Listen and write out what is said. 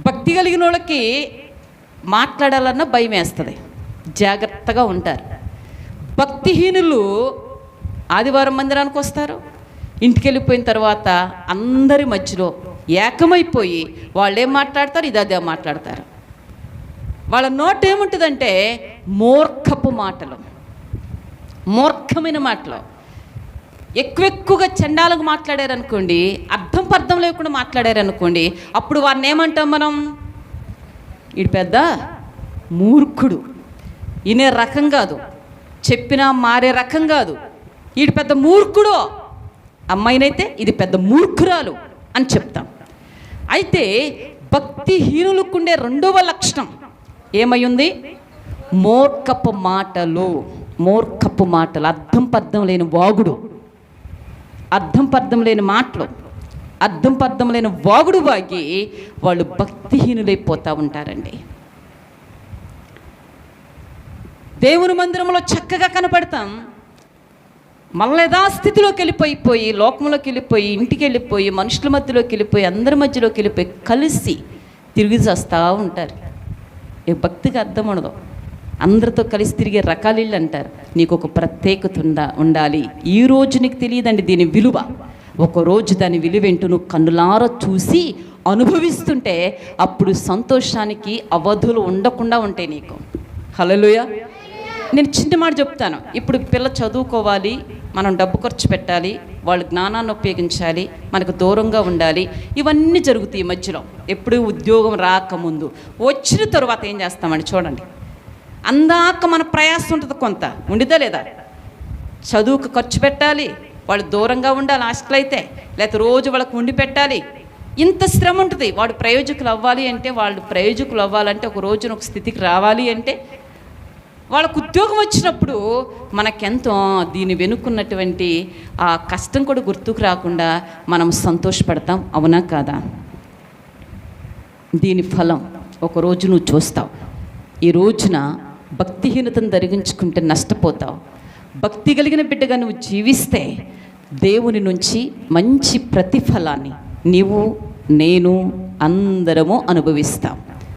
భక్తి కలిగిన వాళ్ళకి మాట్లాడాలన్నా భయం వేస్తుంది, జాగ్రత్తగా ఉంటారు. భక్తిహీనులు ఆదివారం మందిరానికి వస్తారు, ఇంటికి వెళ్ళిపోయిన తర్వాత అందరి మధ్యలో ఏకమైపోయి వాళ్ళు ఏం మాట్లాడతారు, ఇది అదే మాట్లాడతారు. వాళ్ళ నోట ఏముంటుందంటే మూర్ఖపు మాటలు, మూర్ఖమైన మాటలు. ఎక్కువగా చండాలకు మాట్లాడారనుకోండి, అర్థం లేకుండా మాట్లాడారనుకోండి, అప్పుడు వారిని ఏమంటాం మనం? వీడు పెద్ద మూర్ఖుడు, వినే రకం కాదు, చెప్పినా మారే రకం కాదు, వీడు పెద్ద మూర్ఖుడు, అమ్మాయినైతే ఇది పెద్ద మూర్ఖురాలు అని చెప్తాం. అయితే భక్తిహీనులకుండే రెండవ లక్షణం ఏమై ఉంది? మూర్ఖపు మాటలు. మూర్ఖపు మాటలు, అర్థం లేని వాగుడు, అర్థం లేని మాటలు, అర్థం లేని వాగుడు వాగి వాళ్ళు భక్తిహీనులైపోతూ ఉంటారండి. దేవుని మందిరంలో చక్కగా కనపడతాం, మళ్ళీ యథాస్థితిలోకి వెళ్ళిపోయి లోకంలోకి వెళ్ళిపోయి, ఇంటికి వెళ్ళిపోయి, మనుషుల మధ్యలోకి వెళ్ళిపోయి, అందరి మధ్యలోకి వెళ్ళిపోయి కలిసి తిరిగి చేస్తూ ఉంటారు. ఈ భక్తికి అర్థం ఉండదు. అందరితో కలిసి తిరిగే రకాలు ఇళ్ళు అంటారు. నీకు ఒక ప్రత్యేకత ఉండాలి. ఈ రోజు నీకు తెలియదండి దీని విలువ. ఒకరోజు దాని విలువేంటో నువ్వు కన్నులారా చూసి అనుభవిస్తుంటే అప్పుడు సంతోషానికి అవధులు ఉండకుండా ఉంటాయి నీకు. హల్లెలూయా. నేను చిన్న మాట చెప్తాను. ఇప్పుడు పిల్ల చదువుకోవాలి, మనం డబ్బు ఖర్చు పెట్టాలి, వాళ్ళు జ్ఞానాన్ని ఉపయోగించాలి, మనకు దూరంగా ఉండాలి, ఇవన్నీ జరుగుతాయి ఈ మధ్యలో. ఎప్పుడు ఉద్యోగం రాకముందు, వచ్చిన తర్వాత ఏం చేస్తామండి చూడండి. అందాక మన ప్రయాసం ఉంటుంది, కొంత ఉండిదా లేదా? చదువుకు ఖర్చు పెట్టాలి, వాళ్ళు దూరంగా ఉండాలి హాస్టల్ అయితే, లేకపోతే రోజు వాళ్ళకు ఉండి పెట్టాలి, ఇంత శ్రమ ఉంటుంది. వాళ్ళు ప్రయోజకులు అవ్వాలంటే ఒక రోజున ఒక స్థితికి రావాలి అంటే వాళ్ళకు ఉద్యోగం వచ్చినప్పుడు మనకెంతో దీని వెనుకున్నటువంటి ఆ కష్టం కూడా గుర్తుకు రాకుండా మనం సంతోషపడతాం. అవునా కాదా? దీని ఫలం ఒకరోజు నువ్వు చూస్తావు. ఈ రోజున భక్తిహీనతను ధరించుకుంటే నష్టపోతావు. భక్తి కలిగిన బిడ్డగా నువ్వు జీవిస్తే దేవుని నుంచి మంచి ప్రతిఫలాన్ని నీవు నేను అందరము అనుభవిస్తాం.